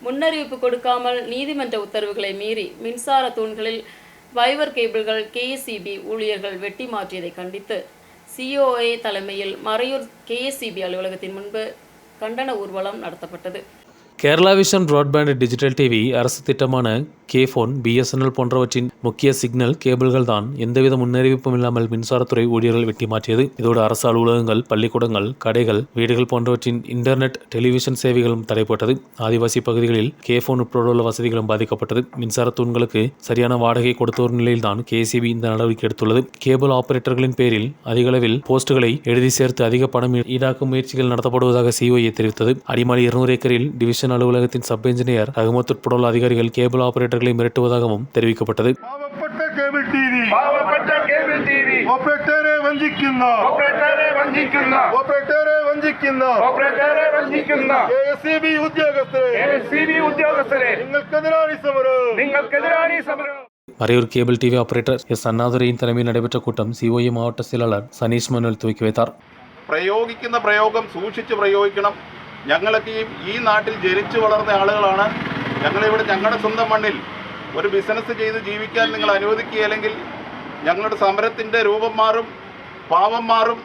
முன்னறிவிப்பு கொடுக்காமல் நீதிமன்ற உத்தரவுகளை மீறி மின்சார தூண்களில் ஃபைபர் கேபிள்கள் கேஎஸ்இபி ஊழியர்கள் வெட்டி மாற்றியதை கண்டித்து சிஓஏ தலைமையில் மறையூர் கேஎஸ்இபி அலுவலகத்தின் முன்பு கண்டன ஊர்வலம் நடத்தப்பட்டது. Kerala vision broadband digital TV அரசு திட்டமான கேஃபோன், பிஎஸ்என்எல் போன்றவற்றின் முக்கிய சிக்னல் கேபிள்கள் தான் எந்தவித முன்னறிவிப்பும் இல்லாமல் மின்சாரத்துறை ஊழியர்கள் வெட்டி மாற்றியது. இதோடு அரசு அலுவலகங்கள், பள்ளிக்கூடங்கள், கடைகள், வீடுகள் போன்றவற்றின் இன்டர்நெட், டெலிவிஷன் சேவைகளும் தடைப்பட்டது. ஆதிவாசி பகுதிகளில் கேஃபோன் உட்பட உள்ள வசதிகளும் பாதிக்கப்பட்டது. மின்சார தூண்களுக்கு சரியான வாடகை கொடுத்த ஒரு நிலையில்தான் கேசிபி இந்த நடவடிக்கை எடுத்துள்ளது. கேபிள் ஆபரேட்டர்களின் பேரில் அதிக அளவில் போஸ்டுகளை எழுதி சேர்த்து அதிக பணம் ஈடாக்கும் முயற்சிகள் நடத்தப்படுவதாக சிஓஏ தெரிவித்தது. அடிமாலி 200 ஏக்கரில் டிவிஷன் அலுவலகத்தின் சப் என்ஜினியர் ரஹமத் உட்பட உள்ள அதிகாரிகள் கேபிள் ஆபரேட்டர்களை மிரட்டுவதாகவும் தெரிவிக்கப்பட்டது. Marayur cable TV operator S அண்ணாதுரையின் தலைமையில் நடைபெற்ற கூட்டம் சிஓஏ மாவட்ட செயலாளர் സനീഷ് മനുവൽ തുവക്കി வைத்தார். പ്രയോഗിക്കുന്ന പ്രയോഗം സൂക്ഷിച്ച് പ്രയോഗിക്കണം. ഞങ്ങളൊക്കെ ഈ നാട്ടിൽ ജനിച്ചു വളർന്ന ആളുകളാണ്. ഞങ്ങളിവിടെ ഞങ്ങളുടെ സ്വന്തം മണ്ണിൽ ഒരു ബിസിനസ് ചെയ്ത് ജീവിക്കാൻ നിങ്ങൾ അനുവദിക്കുകയില്ലെങ്കിൽ ഞങ്ങളുടെ സമരത്തിൻ്റെ രൂപം മാറും, ഭാവം മാറും.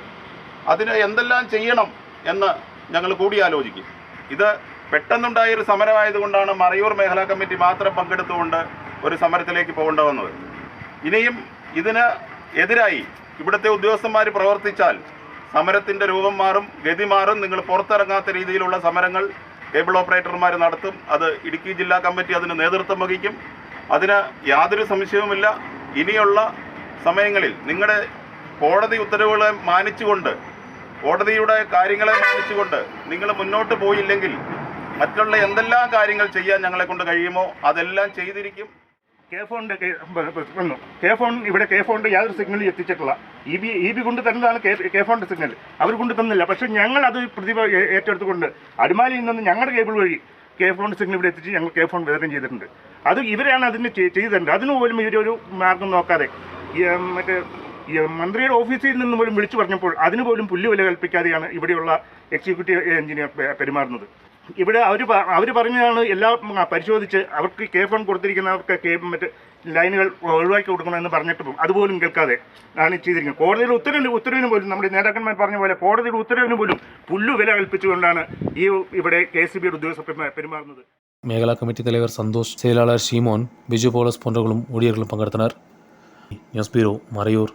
അതിന് എന്തെല്ലാം ചെയ്യണം എന്ന് ഞങ്ങൾ കൂടിയാലോചിക്കും. ഇത് പെട്ടെന്നുണ്ടായൊരു സമരമായതുകൊണ്ടാണ് മറയൂർ മേഖലാ കമ്മിറ്റി മാത്രം പങ്കെടുത്തുകൊണ്ട് ഒരു സമരത്തിലേക്ക് പോകേണ്ട വന്നത്. ഇനിയും ഇതിന് എതിരായി ഇവിടുത്തെ ഉദ്യോഗസ്ഥന്മാർ പ്രവർത്തിച്ചാൽ സമരത്തിൻ്റെ രൂപം മാറും, ഗതി മാറും. നിങ്ങൾ പുറത്തിറങ്ങാത്ത രീതിയിലുള്ള സമരങ്ങൾ കേബിൾ ഓപ്പറേറ്റർമാർ നടത്തും. അത് ഇടുക്കി ജില്ലാ കമ്മിറ്റി അതിന് നേതൃത്വം വഹിക്കും. അതിന് യാതൊരു സംശയവുമില്ല. ഇനിയുള്ള സമയങ്ങളിൽ നിങ്ങളുടെ കോടതി ഉത്തരവുകളെ മാനിച്ചുകൊണ്ട്, കോടതിയുടെ കാര്യങ്ങളെ മാനിച്ചുകൊണ്ട് നിങ്ങൾ മുന്നോട്ട് പോയില്ലെങ്കിൽ മറ്റുള്ള എന്തെല്ലാം കാര്യങ്ങൾ ചെയ്യാൻ ഞങ്ങളെ കൊണ്ട് കഴിയുമോ അതെല്ലാം ചെയ്തിരിക്കും. കേഫോൺ ഇവിടെ കേഫോണിൻ്റെ യാതൊരു സിഗ്നലും എത്തിച്ചിട്ടില്ല. ഇ ബി കൊണ്ട് തന്നതാണ് കേഫോണിൻ്റെ സിഗ്നൽ. അവർ കൊണ്ട് തന്നില്ല. പക്ഷേ ഞങ്ങൾ അത് പ്രതിഭ ഏറ്റെടുത്തുകൊണ്ട് അടിമാലിയിൽ നിന്ന് ഞങ്ങളുടെ കേബിൾ വഴി കേഫോണിൻ്റെ സിഗ്നൽ ഇവിടെ എത്തിച്ച് ഞങ്ങൾ കേഫോൺ വിതരണം ചെയ്തിട്ടുണ്ട്. അത് ഇവരാണ് അതിന് ചെയ്തിട്ടുണ്ട്. അതിന് പോലും ഇവരൊരു മാർഗം നോക്കാതെ മറ്റേ മന്ത്രിയുടെ ഓഫീസിൽ നിന്ന് പോലും വിളിച്ചു പറഞ്ഞപ്പോൾ അതിന് പോലും പുല്ലുവില കൽപ്പിക്കാതെയാണ് ഇവിടെയുള്ള എക്സിക്യൂട്ടീവ് എഞ്ചിനീയർ പെരുമാറുന്നത്. ഇവിടെ അവർ പറഞ്ഞതാണ് എല്ലാം പരിശോധിച്ച് അവർക്ക് കേഫോൺ കൊടുത്തിരിക്കുന്നവർക്ക് മറ്റ് ലൈനുകൾ ഒഴിവാക്കി കൊടുക്കണമെന്ന് പറഞ്ഞിട്ടും അതുപോലും കേൾക്കാതെ ആണ് ചെയ്തിരിക്കുന്നത്. കോടതിയുടെ ഉത്തരവിന് പോലും നമ്മുടെ നേതാക്കന്മാർ പറഞ്ഞ പോലെ കോടതിയുടെ ഉത്തരവിന് പോലും പുല്ലുവില കൽപ്പിച്ചുകൊണ്ടാണ് ഇവിടെ KSEBിയുടെ ഉദ്യോഗസ്ഥർ പെരുമാറുന്നത്. മേഖലാ കമ്മിറ്റി തലവർ സന്തോഷ്, செயலாளர் ஷீமோன், பிஜு போலஸ் போன்றவர்களும் ஊழியர்களும் பங்கெடுத்தனர். News bureau, Maraiyur.